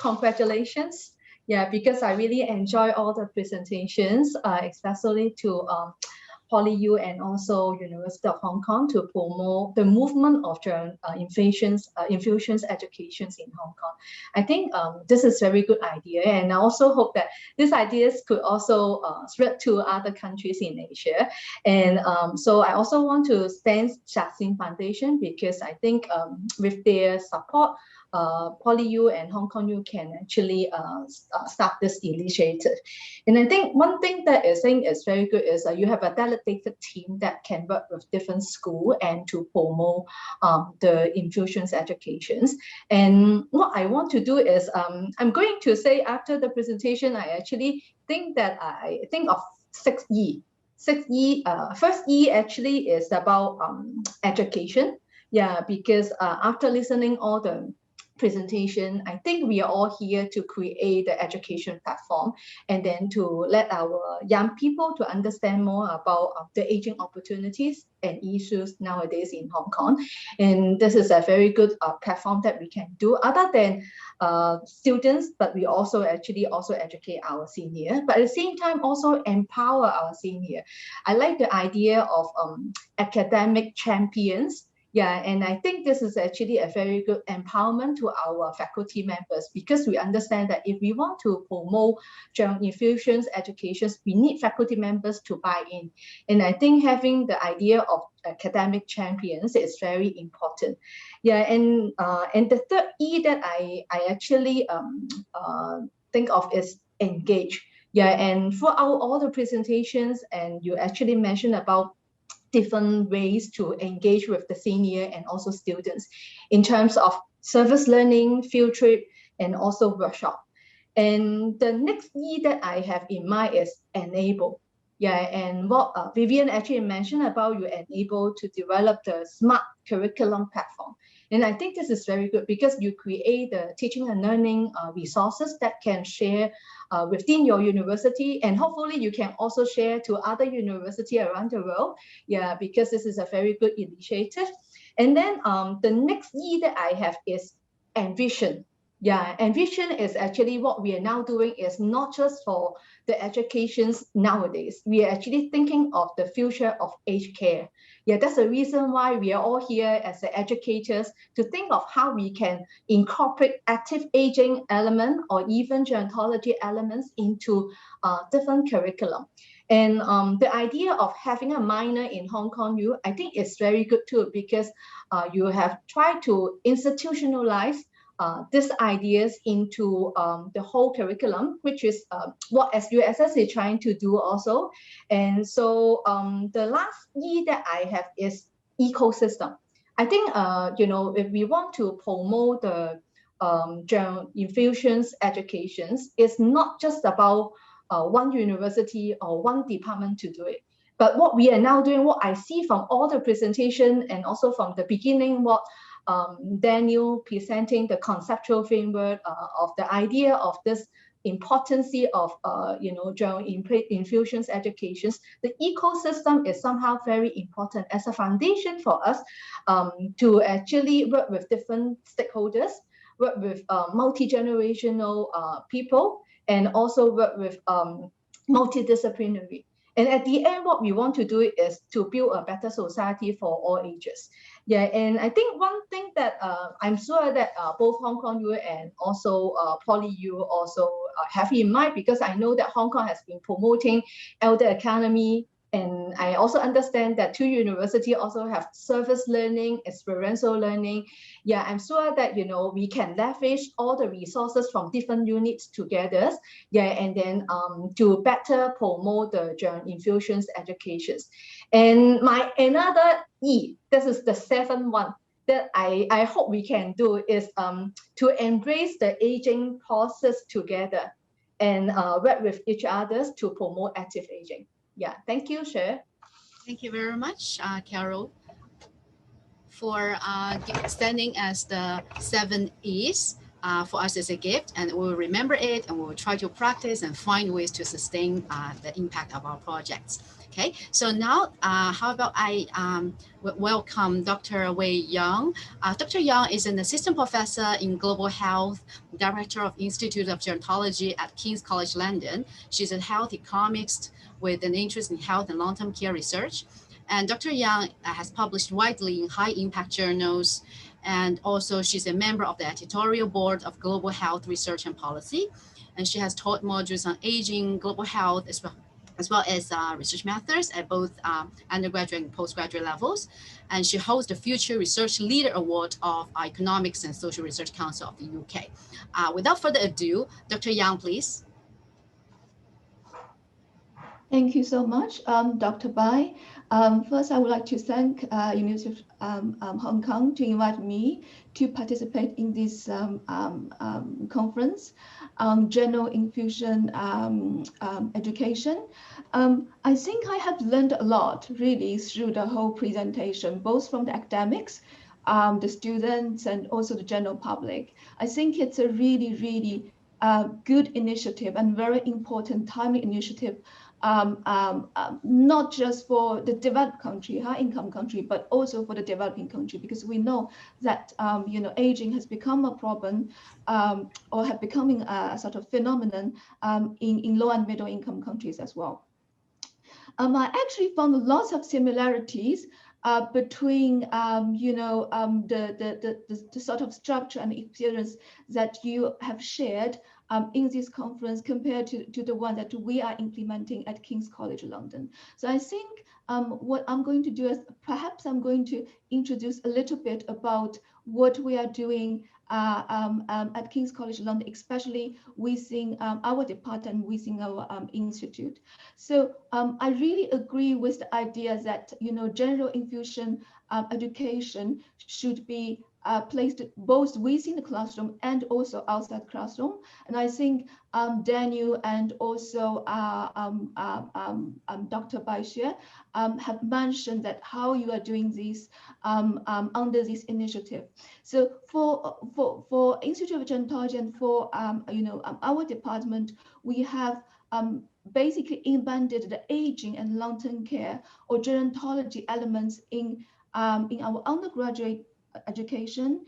congratulations. Yeah, because I really enjoy all the presentations, especially to PolyU and also University of Hong Kong to promote the movement of infusions educations in Hong Kong. I think this is a very good idea, and I also hope that these ideas could also spread to other countries in Asia. And so I also want to thank ZeShan Foundation, because I think with their support, PolyU and Hong Kong U can actually start this initiative. And I think one thing that I think is very good is you have a delegated team that can work with different schools and to promote the infusions educations. And what I want to do is I'm going to say after the presentation, I actually think that I think of 6E. 6E, first E actually is about education. Yeah, because after listening all the presentation, I think we are all here to create the education platform and then to let our young people to understand more about the aging opportunities and issues nowadays in Hong Kong. And this is a very good platform that we can do other than students, but we also actually also educate our senior, but at the same time also empower our senior. I like the idea of academic champions. Yeah, and I think this is actually a very good empowerment to our faculty members, because we understand that if we want to promote Geron-Infusion education, we need faculty members to buy in. And I think having the idea of academic champions is very important. Yeah, and the third E that I actually think of is engage. Yeah, and throughout all the presentations, and you actually mentioned about different ways to engage with the senior and also students in terms of service learning, field trip, and also workshop. And the next E that I have in mind is enable. Yeah, and what Vivian actually mentioned about you enable to develop the smart curriculum platform. And I think this is very good because you create the teaching and learning resources that can share within your university, and hopefully you can also share to other universities around the world. Yeah, because this is a very good initiative. And then the next E that I have is envision. Yeah, envision is actually what we are now doing is not just for the educations nowadays. We are actually thinking of the future of aged care. Yeah, that's the reason why we are all here as the educators to think of how we can incorporate active aging element or even gerontology elements into different curriculum. And the idea of having a minor in Hong Kong U, I think is very good too, because you have tried to institutionalize these ideas into the whole curriculum, which is what SUSS is trying to do also. And so the last E that I have is ecosystem. I think, if we want to promote the infusions educations, it's not just about one university or one department to do it. But what we are now doing, what I see from all the presentation and also from the beginning, what Daniel presenting the conceptual framework of the idea of this importance of Geron-Infusion educations, the ecosystem is somehow very important as a foundation for us to actually work with different stakeholders, work with multi-generational people, and also work with multidisciplinary. And at the end, what we want to do is to build a better society for all ages. Yeah, and I think one thing that I'm sure that both Hong Kong U and also PolyU also have in mind, because I know that Hong Kong has been promoting elder academy, and I also understand that two universities also have service learning, experiential learning. Yeah, I'm sure that, we can leverage all the resources from different units together. Yeah, and then to better promote the Geron-Infusion educations. And another E, this is the seventh one that I hope we can do is to embrace the aging process together and work with each other to promote active aging. Yeah, thank you, Cher. Thank you very much, Carol, for standing as the 7 E's for us as a gift, and we'll remember it, and we'll try to practice and find ways to sustain the impact of our projects. Okay, so now how about I welcome Dr. Wei Yang. Dr. Yang is an assistant professor in global health, director of Institute of Gerontology at King's College London. She's a health economist with an interest in health and long-term care research. And Dr. Yang has published widely in high-impact journals, and also she's a member of the editorial board of Global Health Research and Policy. And she has taught modules on aging, global health, as well as research methods at both undergraduate and postgraduate levels. And she holds the Future Research Leader Award of Economics and Social Research Council of the UK. Without further ado, Dr. Yang, please. Thank you so much, Dr. Bai. First, I would like to thank University of Hong Kong to invite me to participate in this conference on Geron-Infusion Education. I think I have learned a lot really through the whole presentation, both from the academics, the students, and also the general public. I think it's a really, really good initiative and very important, timely initiative, not just for the developed country, high-income country, but also for the developing country, because we know that aging has become a problem or have becoming a sort of phenomenon in low and middle-income countries as well. I actually found lots of similarities between the sort of structure and experience that you have shared in this conference compared to the one that we are implementing at King's College London. So I think what I'm going to do is perhaps I'm going to introduce a little bit about what we are doing at King's College London, especially within our department, within our institute. So I really agree with the idea that Geron-Infusion education should be placed both within the classroom and also outside classroom. And I think Daniel and also Dr. Baishia have mentioned that how you are doing this under this initiative. So for Institute of Gerontology and for our department, we have basically embedded the aging and long-term care or gerontology elements in our undergraduate education,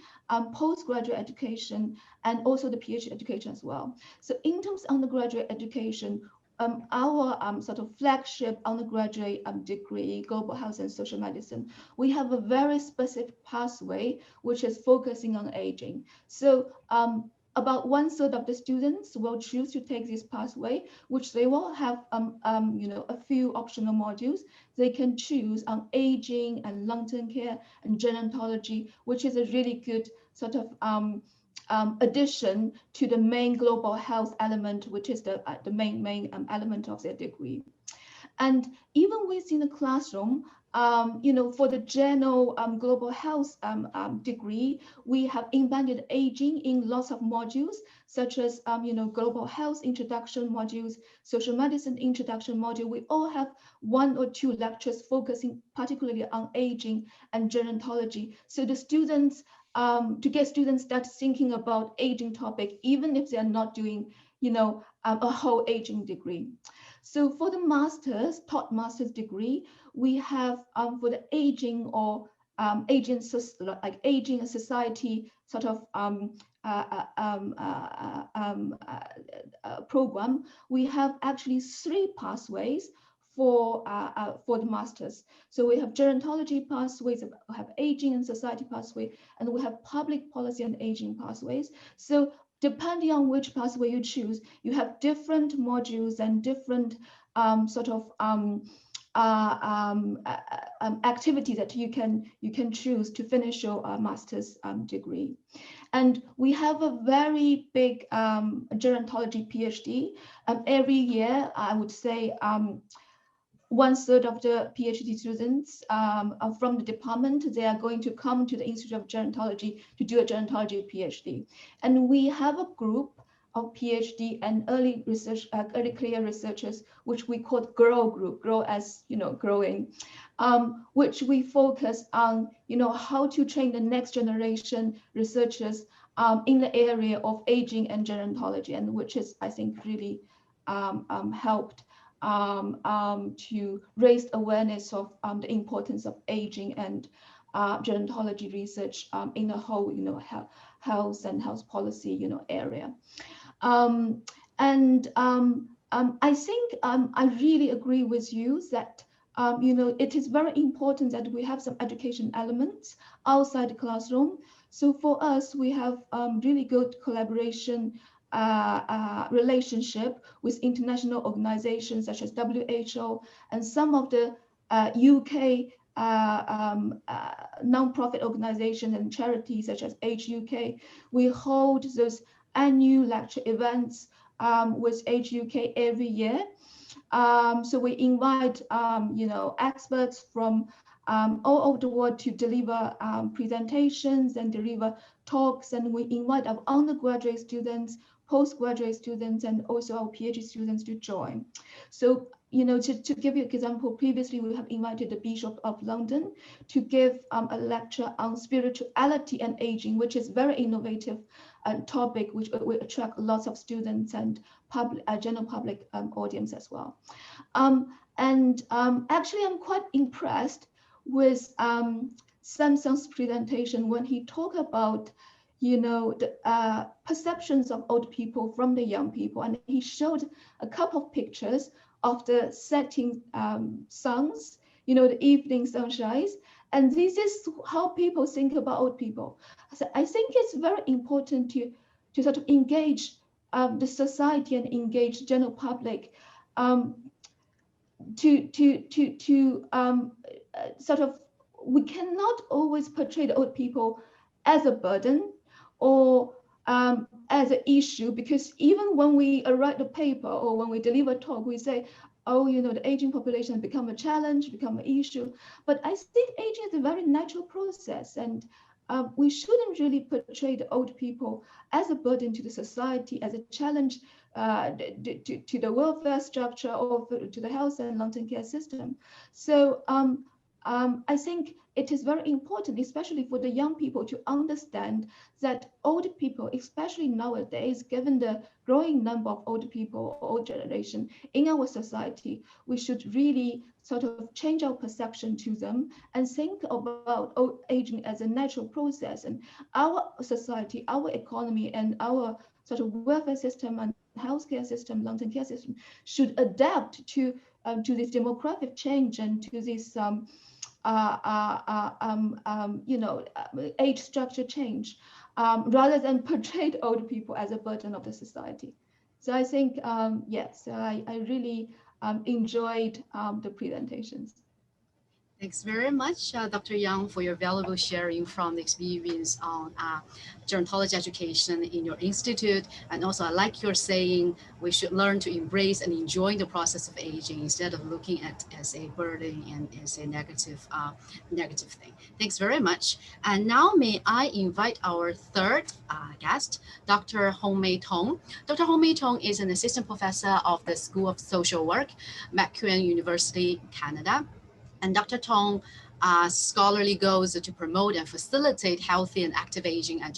postgraduate education, and also the PhD education as well. So in terms of undergraduate education, our sort of flagship undergraduate degree, Global Health and Social Medicine, we have a very specific pathway which is focusing on aging. So about 1/3 of the students will choose to take this pathway, which they will have a few optional modules they can choose on aging and long-term care and gerontology, which is a really good sort of addition to the main global health element, which is the main element of their degree. And even within the classroom, for the general global health degree, we have embedded aging in lots of modules, such as global health introduction modules, social medicine introduction module. We all have 1 or 2 lectures focusing particularly on aging and gerontology. So the students, to get students start thinking about aging topic, even if they are not doing, a whole aging degree. So for the master's degree, we have for the aging or aging and society sort of program. We have actually 3 pathways for the masters. So we have gerontology pathways, we have aging and society pathway, and we have public policy and aging pathways. So depending on which pathway you choose, you have different modules and different sort of activity that you can choose to finish your master's degree. And we have a very big gerontology PhD. Every year, I would say 1/3 of the PhD students from the department, they are going to come to the Institute of Gerontology to do a gerontology PhD. And we have a group of PhD and early career researchers, which we call GROW group, GROW as growing, which we focus on how to train the next generation researchers in the area of aging and gerontology, and which is, I think, really helped to raise awareness of the importance of aging and gerontology research in the whole, health and health policy, area. I think I really agree with you that it is very important that we have some education elements outside the classroom. So for us, we have really good collaboration relationship with international organizations such as WHO and some of the UK non-profit organizations and charities such as Age UK. We hold those annual lecture events with Age UK every year. So we invite experts from all over the world to deliver presentations and deliver talks, and we invite our undergraduate students, postgraduate students, and also our PhD students to join. So to give you an example, previously we have invited the Bishop of London to give a lecture on spirituality and aging, which is very innovative topic, which will attract lots of students and general public audience as well. Actually, I'm quite impressed with Samsung's presentation when he talked about the perceptions of old people from the young people, and he showed a couple of pictures of the setting suns, the evening sunshine, and this is how people think about old people. So I think it's very important to sort of engage the society and engage general public sort of, we cannot always portray the old people as a burden or as an issue, because even when we write the paper or when we deliver talk, we say, oh, the aging population has become a challenge, become an issue. But I think aging is a very natural process, and we shouldn't really portray the old people as a burden to the society, as a challenge to the welfare structure or to the health and long-term care system. So I think it is very important, especially for the young people, to understand that old people, especially nowadays, given the growing number of old people, old generation in our society, we should really sort of change our perception to them and think about aging as a natural process. And our society, our economy, and our sort of welfare system and healthcare system, long-term care system should adapt to this demographic change and to this age structure change, rather than portray old people as a burden of the society. So I think, yes, I really enjoyed the presentations. Thanks very much, Dr. Yang, for your valuable sharing from the experience on gerontology education in your institute. And also, I like your saying we should learn to embrace and enjoy the process of aging instead of looking at it as a burden and as a negative thing. Thanks very much. And now may I invite our third guest, Dr. Hong Mei Tong. Dr. Hong Mei Tong is an assistant professor of the School of Social Work, McEwen University, Canada. And Dr. Tong scholarly goals to promote and facilitate healthy and active aging and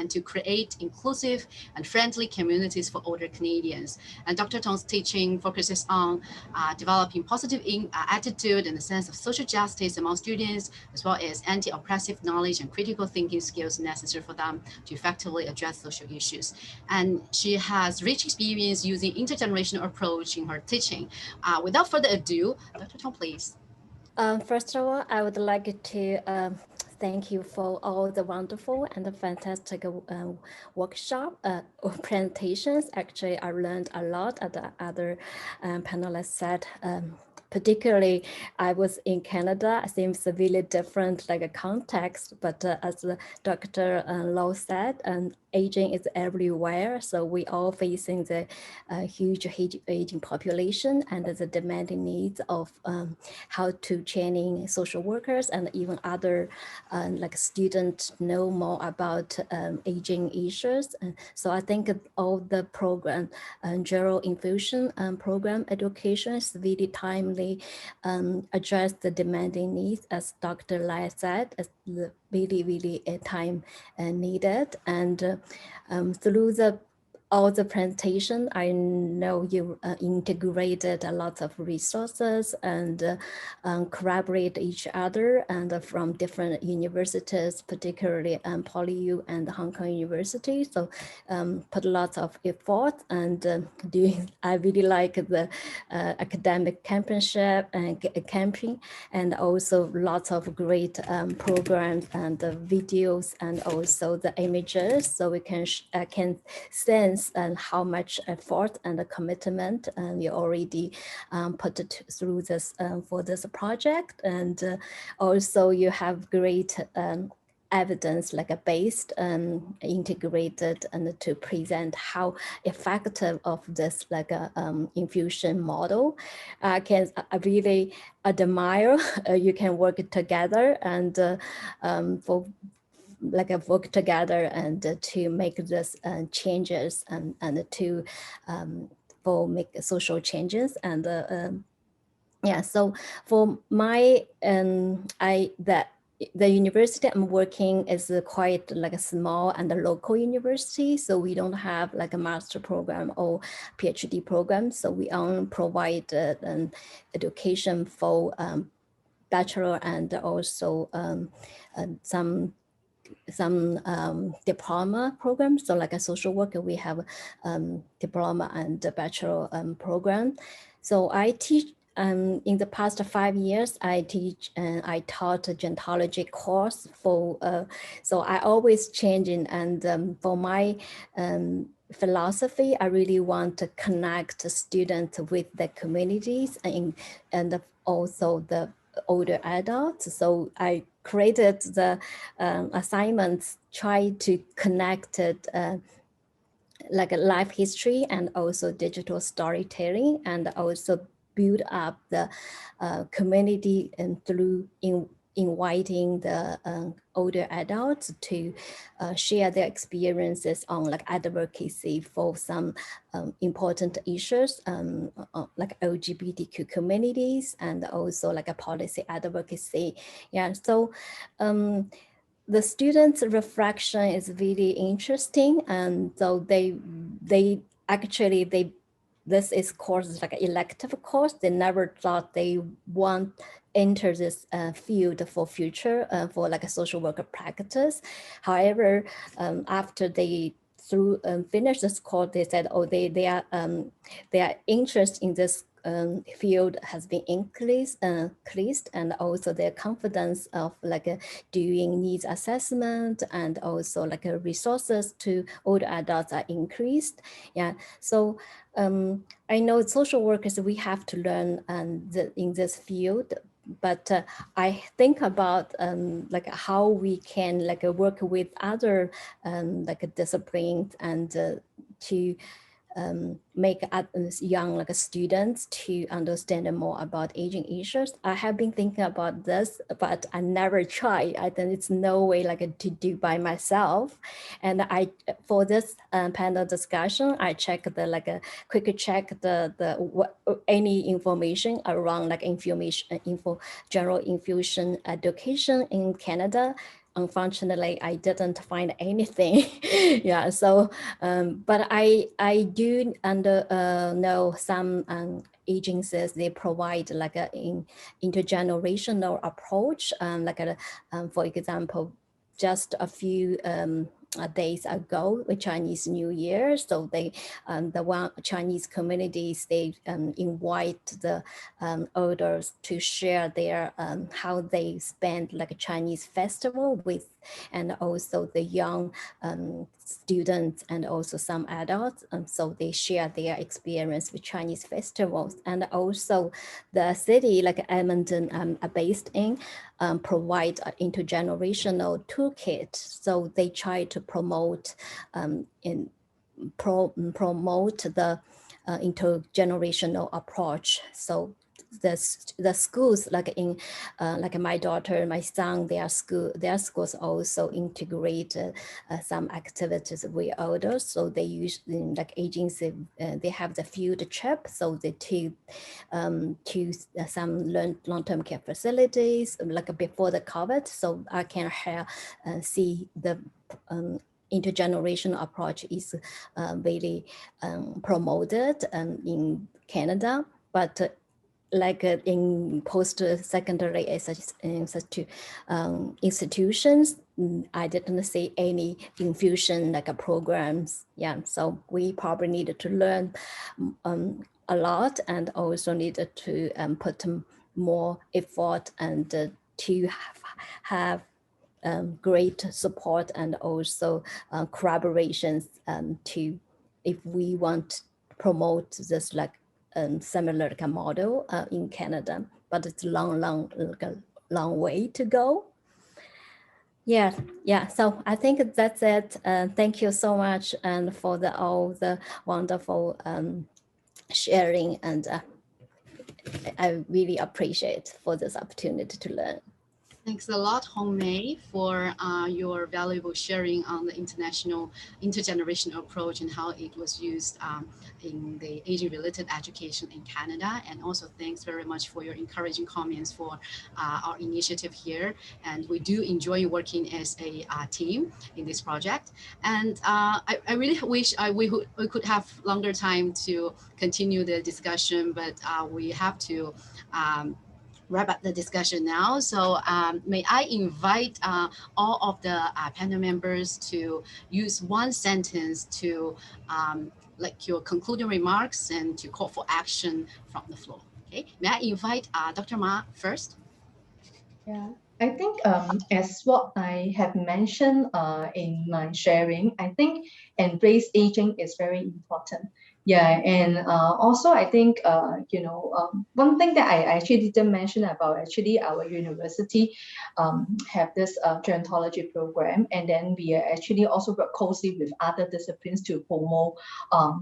to create inclusive and friendly communities for older Canadians. And Dr. Tong's teaching focuses on developing positive attitude and a sense of social justice among students, as well as anti-oppressive knowledge and critical thinking skills necessary for them to effectively address social issues. And she has rich experience using intergenerational approach in her teaching. Without further ado, Dr. Tong, please. First of all, I would like to thank you for all the wonderful and the fantastic workshop presentations. Actually, I learned a lot, as the other panelists said. Particularly, I was in Canada. It seems really different, like a context, but as Dr. Low said, aging is everywhere. So we all facing the huge aging population and the demanding needs of how to training social workers and even other like students know more about aging issues. And so I think all the program, Geron-Infusion program education is really timely, address the demanding needs, as Dr. Lai said, as the really time needed. And through all the presentation, I know you integrated a lot of resources and collaborate each other and from different universities, particularly PolyU and Hong Kong University. So put lots of effort and I really like the academic championship and camping, and also lots of great programs and videos and also the images, so we can sense and how much effort and commitment you already put it through this for this project. And also you have great evidence like a based integrated and to present how effective of this like a infusion model. I really admire you can work together and for like work together and to make this changes and to for make social changes. And yeah, so for my the university I'm working is quite like a small and a local university, so we don't have like a master program or PhD program, so we only provide an education for bachelor and also some diploma programs. So like a social worker, we have diploma and bachelor program. So I teach in the past 5 years, I teach and I taught a gerontology course for, so I always changing. And for my philosophy, I really want to connect students with the communities and also the older adults. So I created the assignments, try to connect it like a life history and also digital storytelling, and also build up the community and through inviting the older adults to share their experiences on like advocacy for some important issues like LGBTQ communities and also like a policy advocacy. Yeah, so the students' reflection is really interesting, and so this is course like an elective course. They never thought they want enter this field for future for like a social worker practice. However, after they finish this course, they said, oh, their interest in this field has been increased, and also their confidence of like doing needs assessment and also like resources to older adults are increased. Yeah, so I know social workers, we have to learn in this field, but I think about like how we can like work with other like disciplines and to make young like students to understand more about aging issues. I have been thinking about this, but I never tried. I think it's no way like to do by myself. And for this panel discussion, I check the like a quick check any information around like general infusion education in Canada. Unfortunately, I didn't find anything. Yeah, so but I do know some agencies, they provide like a intergenerational approach, for example, just a few days ago with Chinese New Year. So they, the Chinese communities, they invite the elders to share their how they spend like a Chinese festival with, and also the young students and also some adults. So they share their experience with Chinese festivals. And also the city like Edmonton are based in provide an intergenerational toolkit. So they try to promote promote the intergenerational approach. So the schools like in like my daughter, my son, their schools also integrate some activities with elders. So they use like agency, they have the field trip, so they take to some long-term care facilities like before the COVID, so I can see the intergenerational approach is really promoted in Canada, but like in post-secondary institutions, I didn't see any infusion like programs. Yeah, so we probably needed to learn a lot, and also needed to put more effort and to have great support and also collaborations to, if we want to promote this like similar like a model in Canada, but it's long way to go. Yeah, so I think that's it. Thank you so much and for all the wonderful sharing, and I really appreciate for this opportunity to learn. Thanks a lot, Hong Mei, for your valuable sharing on the international intergenerational approach and how it was used in the aging-related education in Canada. And also thanks very much for your encouraging comments for our initiative here. And we do enjoy working as a team in this project. And I really wish we could have longer time to continue the discussion, but we have to wrap up the discussion now. So may I invite all of the panel members to use one sentence to like your concluding remarks and to call for action from the floor. Okay, may I invite Dr. Ma first? Yeah, I think as what I have mentioned in my sharing, I think embrace aging is very important. Yeah, and also I think one thing that I actually didn't mention about actually our university have this gerontology program, and then we actually also work closely with other disciplines to promote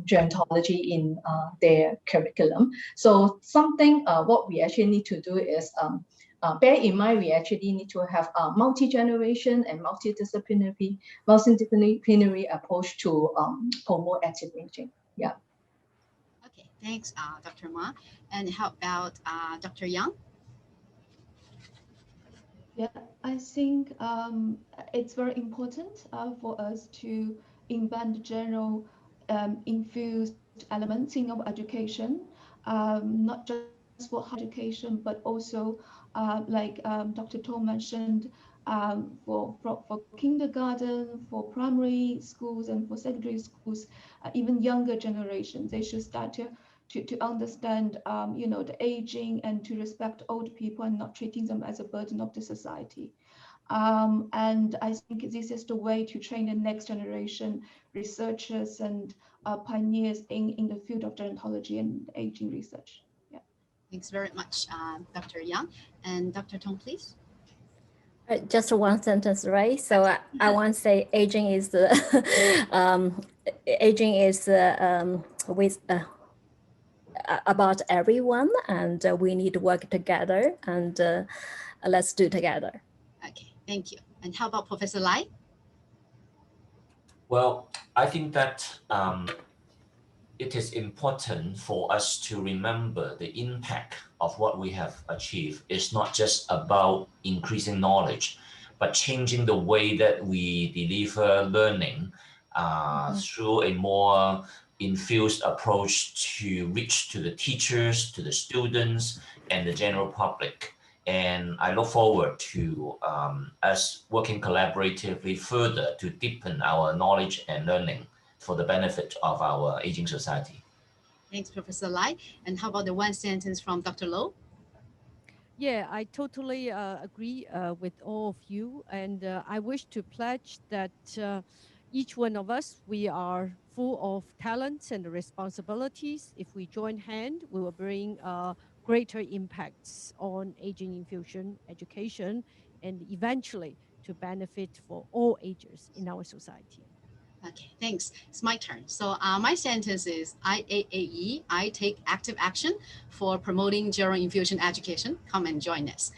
gerontology in their curriculum. So something what we actually need to do is bear in mind, we actually need to have a multi-generation and multidisciplinary approach to promote active aging. Yeah. Okay, thanks, Dr. Ma. And how about Dr. Yang? Yeah, I think it's very important for us to embed general infused elements in our education, not just for higher education, but also like Dr. Tom mentioned, for kindergarten, for primary schools, and for secondary schools, even younger generations, they should start to understand, the aging and to respect old people and not treating them as a burden of the society. And I think this is the way to train the next generation researchers and pioneers in the field of gerontology and aging research. Yeah. Thanks very much, Dr. Yang. And Dr. Tong, please. Just one sentence, right? So I want to say aging is with about everyone, and we need to work together, and let's do together. Okay, thank you. And how about Professor Lai? Well, I think that it is important for us to remember the impact of what we have achieved. It's not just about increasing knowledge, but changing the way that we deliver learning through a more infused approach to reach to the teachers, to the students, and the general public. And I look forward to us working collaboratively further to deepen our knowledge and learning for the benefit of our aging society. Thanks, Professor Lai. And how about the one sentence from Dr. Low? Yeah, I totally agree with all of you. And I wish to pledge that each one of us, we are full of talents and responsibilities. If we join hand, we will bring greater impacts on aging infusion education and eventually to benefit for all ages in our society. Okay, thanks. It's my turn. So my sentence is IAAE, I take active action for promoting Geron-Infusion Education. Come and join us.